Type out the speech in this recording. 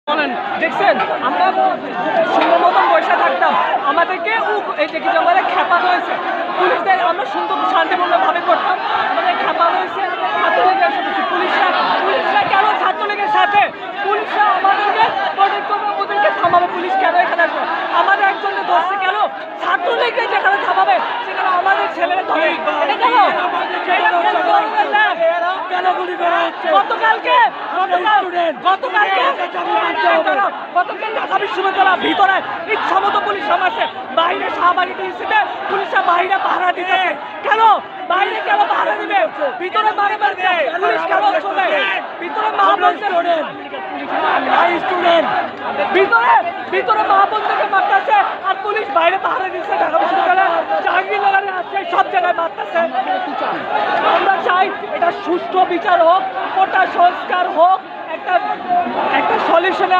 বলেন দেখছেন আমরা সুন্দর মতন বসে থাকতাম, আমাদেরকে এই যে কি বলে খেপানো হয়েছে পুলিশদের। আমরা সুন্দর শান্তিপূর্ণভাবে করতাম, আমাদের খেপানো হয়েছে ছাত্রলীগের সাথে। পুলিশরা কেন ছাত্রলীগের সাথে? পুলিশরা আমাদেরকে প্রোটেক্ট করবে, ওদেরকে থামাবে। পুলিশ কেন এখানে আসবে? আমাদের একজনকে ধরছে কেন? ছাত্রলীগকে যেখানে থামাবে সেখানে আমাদের ছেলেরা ধরে এটা কেন? গতকাল ঢাকা বিশ্ববিদ্যালয়ের ভিতরে ইচ্ছামতো পুলিশ নামাচ্ছে, বাইরে শাহবাগিতে ইস্যুতে পুলিশরা বাইরে পাহারা দিতেছে। কেন বাইরে কেন পাহারা দিবে? ভিতরে মারে মারছে পুলিশ কেন চলে? ভিতরে ভিতরে মাহবুবকে মারতেছে আর পুলিশ বাইরে পাহারা দিচ্ছে। ঢাকা বিশ্ববিদ্যালয়ে জাহাঙ্গীরনগরে আছে, সব জায়গায় মারতেছে। আমরা চাই এটা সুষ্ঠু বিচার হোক, কোটা সংস্কার হোক, একটা সলিউশনে